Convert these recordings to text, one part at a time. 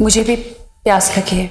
मुझे भी प्यास लगी है।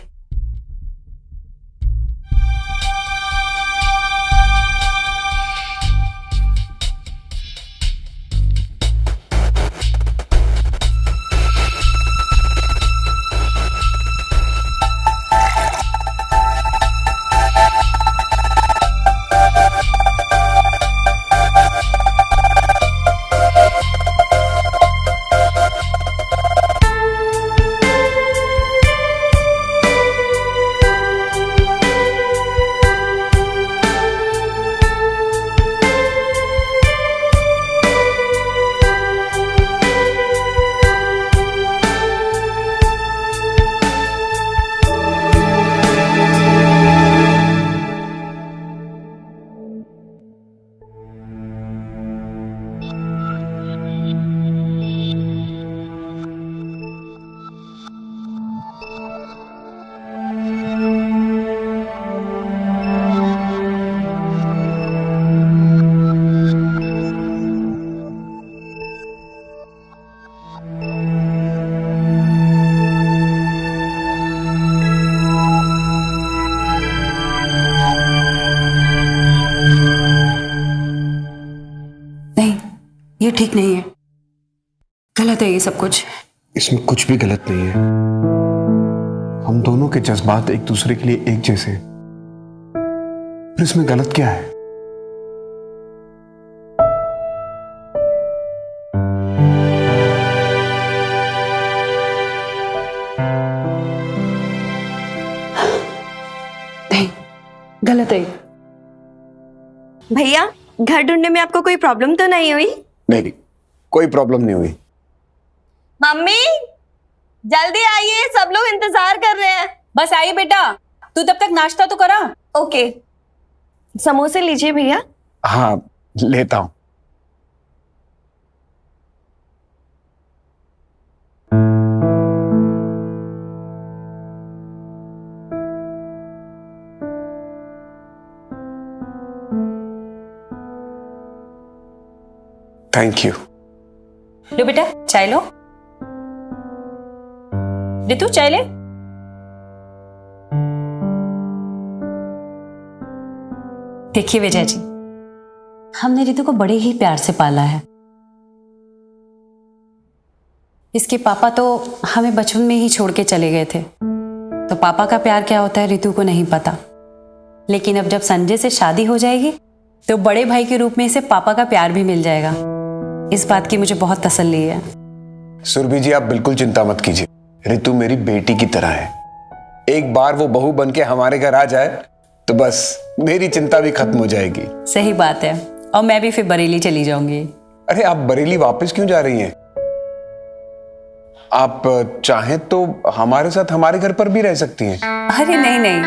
ये ठीक नहीं है, गलत है ये सब कुछ। इसमें कुछ भी गलत नहीं है। हम दोनों के जज्बात एक दूसरे के लिए एक जैसे हैं। फिर इसमें गलत क्या है? नहीं, गलत है। भैया, घर ढूंढने में आपको कोई प्रॉब्लम तो नहीं हुई? नहीं, कोई प्रॉब्लम नहीं हुई। मम्मी, जल्दी आइए, सब लोग इंतजार कर रहे हैं। बस आई बेटा, तू तब तक नाश्ता तो करा। ओके, समोसे लीजिए भैया। हाँ, लेता हूं। Thank you. लो बेटा, चाय लो। रितु, चाय ले। देखिए विजय जी, हमने रितु को बड़े ही प्यार से पाला है। इसके पापा तो हमें बचपन में ही छोड़ के चले गए थे, तो पापा का प्यार क्या होता है रितु को नहीं पता। लेकिन अब जब संजय से शादी हो जाएगी तो बड़े भाई के रूप में इसे पापा का प्यार भी मिल जाएगा। इस बात की मुझे बहुत तसल्ली है। सुरभि जी, आप बिल्कुल चिंता मत कीजिए। रितु मेरी बेटी की तरह है। एक बार वो बहू बन के हमारे घर आ जाए तो बस मेरी चिंता भी खत्म हो जाएगी। सही बात है, और मैं भी फिर बरेली चली जाऊंगी। अरे, आप बरेली वापस क्यों जा रही हैं? आप चाहें तो हमारे साथ हमारे घर पर भी रह सकती हैं। अरे नहीं नहीं,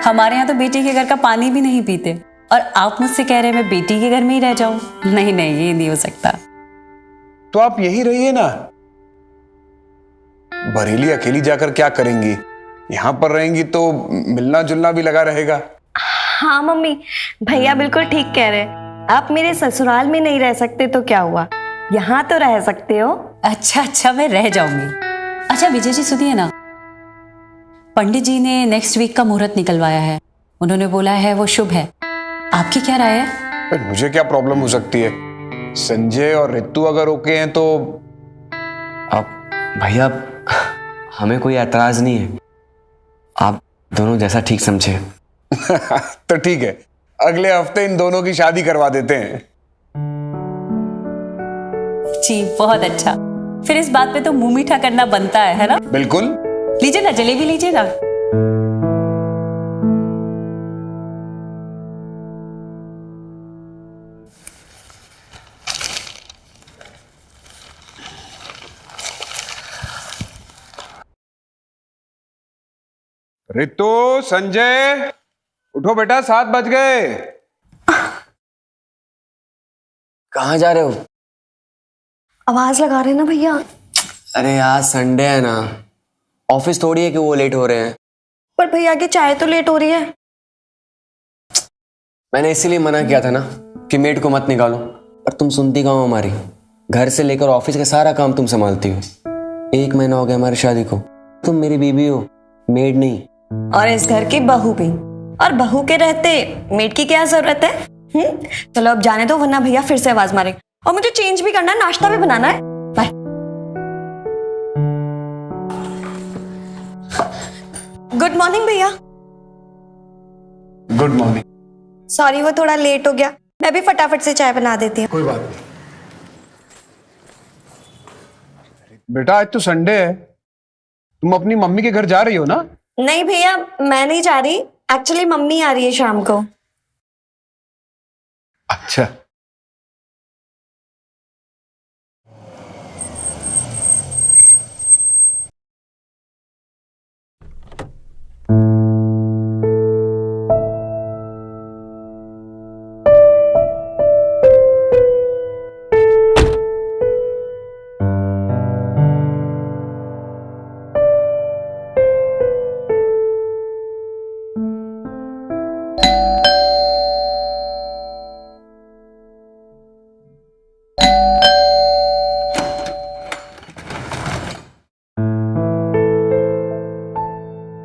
हमारे यहाँ तो बेटी के घर का पानी भी नहीं पीते, और आप मुझसे कह रहे हैं मैं बेटी के घर में ही रह जाऊं? नहीं नहीं, ये नहीं हो सकता। तो आप यही रहिए ना। बरेली अकेली जाकर क्या करेंगी? यहां पर रहेंगी तो मिलना जुलना भी लगा रहेगा। हाँ मम्मी, भैया बिल्कुल ठीक कह रहे हैं। आप मेरे ससुराल में नहीं रह सकते तो क्या हुआ, यहाँ तो रह सकते हो। अच्छा अच्छा, मैं रह जाऊंगी। अच्छा विजय जी, सुनिए ना, पंडित जी ने नेक्स्ट वीक का मुहूर्त निकलवाया है। उन्होंने बोला है वो शुभ है। आपकी क्या राय है? पर मुझे क्या प्रॉब्लम हो सकती है? संजय और रितु अगर ओके हैं तो। अब भैया, हमें कोई एतराज नहीं है, आप दोनों जैसा ठीक समझे। तो ठीक है, अगले हफ्ते इन दोनों की शादी करवा देते हैं। जी बहुत अच्छा, फिर इस बात पे तो मुंह मीठा करना बनता है ना? बिल्कुल। लीजिए ना, जलेबी लीजिए ना। रितु, संजय, उठो बेटा, 7 बज गए। कहाँ जा रहे हो? आवाज लगा रहे हैं ना भैया। अरे आज संडे है ना, ऑफिस थोड़ी है कि वो लेट हो रहे हैं। पर भैया की चाय तो लेट हो रही है। मैंने इसीलिए मना किया था ना कि मेड को मत निकालो, पर तुम सुनती कहाँ हो हमारी। घर से लेकर ऑफिस का सारा काम तुम संभालती हो। 1 महीना हो गया हमारी शादी को, तुम मेरी बीबी हो, मेड नहीं। और इस घर की बहू भी, और बहू के रहते मेड की क्या जरूरत है? चलो अब जाने दो, वरना भैया फिर से आवाज मारेंगे। और मुझे चेंज भी करना है, नाश्ता भी बनाना है। बाय। गुड मॉर्निंग भैया। Good morning. सॉरी वो थोड़ा लेट हो गया, मैं भी फटाफट से चाय बना देती हूँ। कोई बात नहीं बेटा, आज तो संडे है, तुम अपनी मम्मी के घर जा रही हो ना? नहीं भैया, मैं नहीं जा रही, एक्चुअली मम्मी आ रही है शाम को। अच्छा।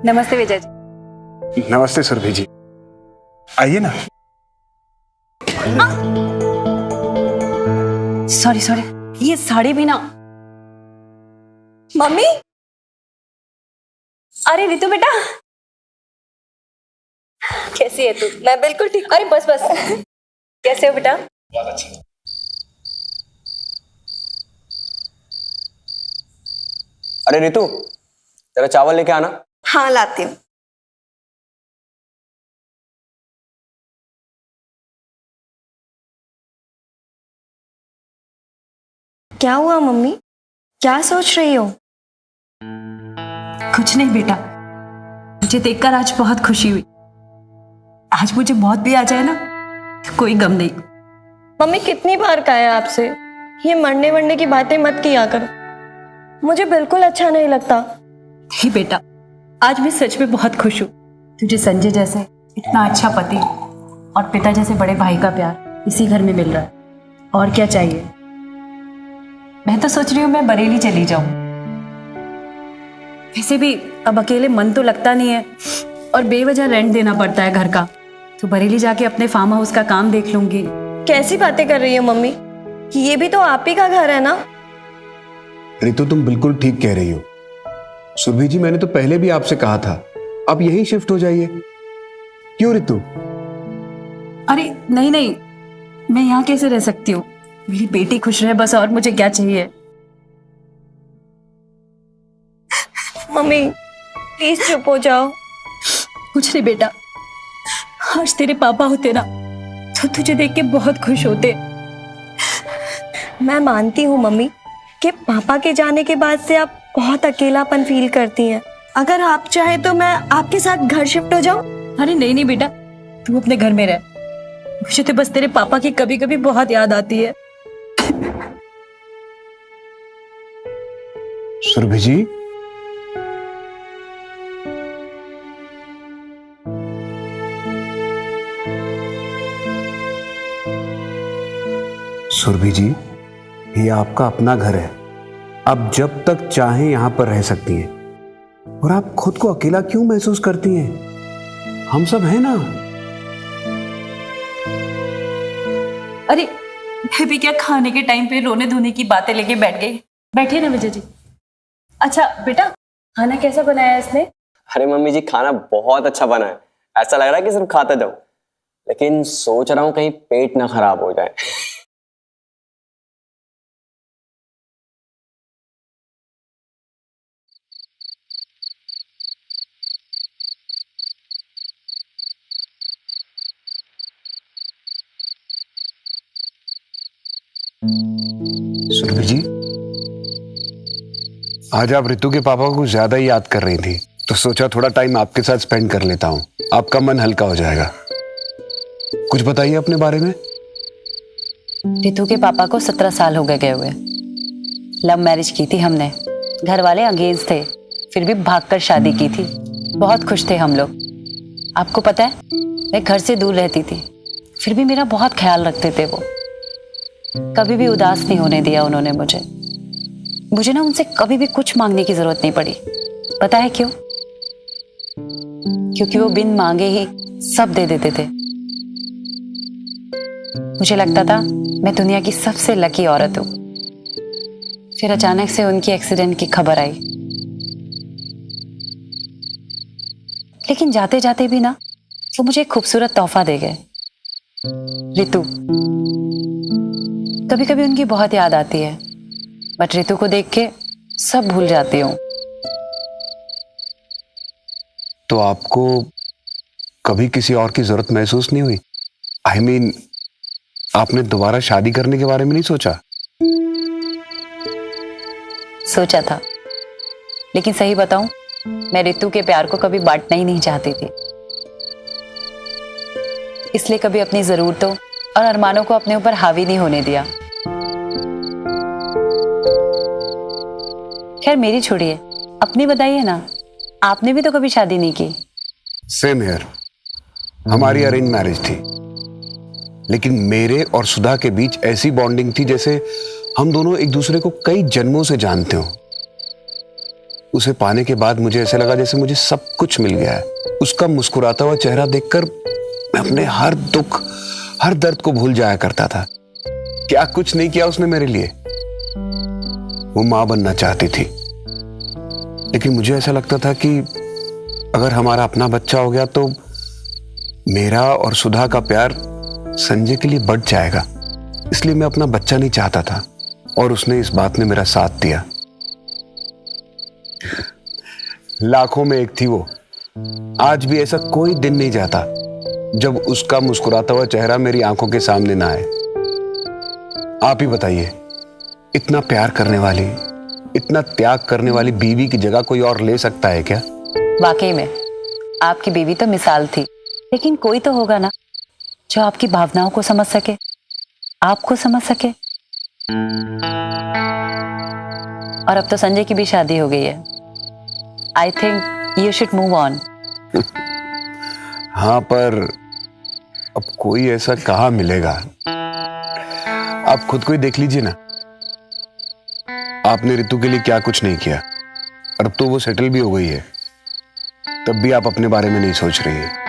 नमस्ते विजय जी। नमस्ते सुरभि जी, आइए ना। सॉरी सॉरी, ये साड़ी भी ना। मम्मी। अरे रितु बेटा, कैसी है तू? मैं बिल्कुल ठीक। अरे बस बस, कैसे हो बेटा? बहुत अच्छा। अरे रितु, जरा चावल लेके आना। हाँ लाती हूँ। क्या हुआ मम्मी, क्या सोच रही हो? कुछ नहीं बेटा, मुझे देखकर आज बहुत खुशी हुई। आज मुझे मौत भी आ जाए ना, तो कोई गम नहीं। मम्मी कितनी बार कहा है आपसे, ये मरने वरने की बातें मत किया करो, मुझे बिल्कुल अच्छा नहीं लगता। ही बेटा, आज मैं सच में बहुत खुश हूँ। तुझे संजय जैसे इतना अच्छा पति और पिता जैसे बड़े भाई का प्यार इसी घर में मिल रहा है, और क्या चाहिए। मैं तो सोच रही हूँ मैं बरेली चली जाऊं। वैसे भी अब अकेले मन तो लगता नहीं है, और बेवजह रेंट देना पड़ता है घर का, तो बरेली जाके अपने फार्म हाउस का काम देख लूंगी। कैसी बातें कर रही हो मम्मी, ये भी तो आप ही का घर है ना। रितु तुम बिल्कुल ठीक कह रही हो। सुरभि जी, मैंने तो पहले भी आपसे कहा था, आप यहीं शिफ्ट हो जाइए। क्यों रितु? अरे नहीं नहीं, मैं यहाँ कैसे रह सकती हूँ? मेरी बेटी खुश रहे बस, और मुझे क्या चाहिए। मम्मी प्लीज चुप हो जाओ। कुछ नहीं बेटा, आज तेरे पापा होते ना तो तुझे देख के बहुत खुश होते। मैं मानती हूँ मम्मी कि पापा के जाने के बाद से आप बहुत अकेलापन फील करती हैं। अगर आप चाहे तो मैं आपके साथ घर शिफ्ट हो जाऊं। अरे नहीं नहीं बेटा, तू अपने घर में रह। मुझे तो बस तेरे पापा की कभी कभी बहुत याद आती है। सुरभि जी, सुरभि जी, ये आपका अपना घर है, आप जब तक चाहें यहां पर रह सकती हैं। और आप खुद को अकेला क्यों महसूस करती हैं? हम सब हैं ना। अरे मैं भी क्या खाने के टाइम पे रोने धोने की बातें लेके बैठ गई। बैठिए ना विजय जी। अच्छा बेटा, खाना कैसा बनाया है इसने? अरे मम्मी जी, खाना बहुत अच्छा बना है। ऐसा लग रहा है कि सिर्फ खाता जाऊं, लेकिन सोच रहा हूं कहीं पेट ना खराब हो जाए। सुरभि जी, आज आप रितु के पापा को ज्यादा ही याद कर रही थी, तो सोचा थोड़ा टाइम आपके साथ स्पेंड कर लेता हूं, आपका मन हल्का हो जाएगा। कुछ बताइए अपने बारे में। रितु के पापा को 17 साल हो गए हुए। लव मैरिज की थी हमने, घर वाले अंगेज थे, फिर भी भागकर शादी की थी। बहुत खुश थे हम लोग। आपको पता है, मैं घर से दूर रहती थी, फिर भी मेरा बहुत ख्याल रखते थे वो। कभी भी उदास नहीं होने दिया उन्होंने मुझे ना उनसे कभी भी कुछ मांगने की जरूरत नहीं पड़ी। पता है क्यों? क्योंकि वो बिन मांगे ही सब दे देते थे। मुझे लगता था मैं दुनिया की सबसे लकी औरत हूं। फिर अचानक से उनकी एक्सीडेंट की खबर आई। लेकिन जाते जाते भी ना वो मुझे एक खूबसूरत तोहफा दे गए, रितु। कभी कभी उनकी बहुत याद आती है, बट रितु को देख के सब भूल जाती हूँ। तो आपको कभी किसी और की जरूरत महसूस नहीं हुई? आई मीन, आपने दोबारा शादी करने के बारे में नहीं सोचा? सोचा था, लेकिन सही बताऊं, मैं रितु के प्यार को कभी बांटना ही नहीं चाहती थी। इसलिए कभी अपनी जरूरतों और अरमानों को अपने ऊपर हावी नहीं होने दिया। खैर मेरी छोड़िए, अपनी बताइए ना, आपने भी तो कभी शादी नहीं की। Same here. हमारी अरेंज मैरिज थी, लेकिन मेरे और सुधा के बीच ऐसी बॉन्डिंग थी जैसे हम दोनों एक दूसरे को कई जन्मों से जानते हो। उसे पाने के बाद मुझे ऐसे लगा जैसे मुझे सब कुछ मिल गया है। उसका मुस्कुराता हुआ चेहरा देखकर मैं अपने हर दुख, हर दर्द को भूल जाया करता था। क्या कुछ नहीं किया उसने मेरे लिए। वो मां बनना चाहती थी, लेकिन मुझे ऐसा लगता था कि अगर हमारा अपना बच्चा हो गया तो मेरा और सुधा का प्यार संजय के लिए बढ़ जाएगा। इसलिए मैं अपना बच्चा नहीं चाहता था, और उसने इस बात में मेरा साथ दिया। लाखों में एक थी वो। आज भी ऐसा कोई दिन नहीं जाता जब उसका मुस्कुराता हुआ चेहरा मेरी आंखों के सामने ना आए। आप ही बताइए, इतना प्यार करने वाली, इतना त्याग करने वाली बीवी की जगह कोई और ले सकता है क्या? वाकई में आपकी बीवी तो मिसाल थी, लेकिन कोई तो होगा ना जो आपकी भावनाओं को समझ सके, आपको समझ सके। और अब तो संजय की भी शादी हो गई है। I think you should move on. हाँ, पर अब कोई ऐसा कहाँ मिलेगा? आप खुद को ही देख लीजिए ना। आपने रितु के लिए क्या कुछ नहीं किया, और अब तो वो सेटल भी हो गई है, तब भी आप अपने बारे में नहीं सोच रही है।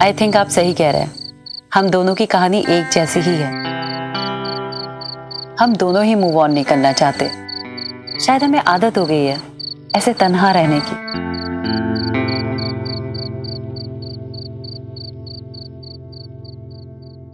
आई थिंक आप सही कह रहे हैं। हम दोनों की कहानी एक जैसी ही है। हम दोनों ही मूव ऑन नहीं करना चाहते। शायद हमें आदत हो गई है ऐसे तन्हा रहने की।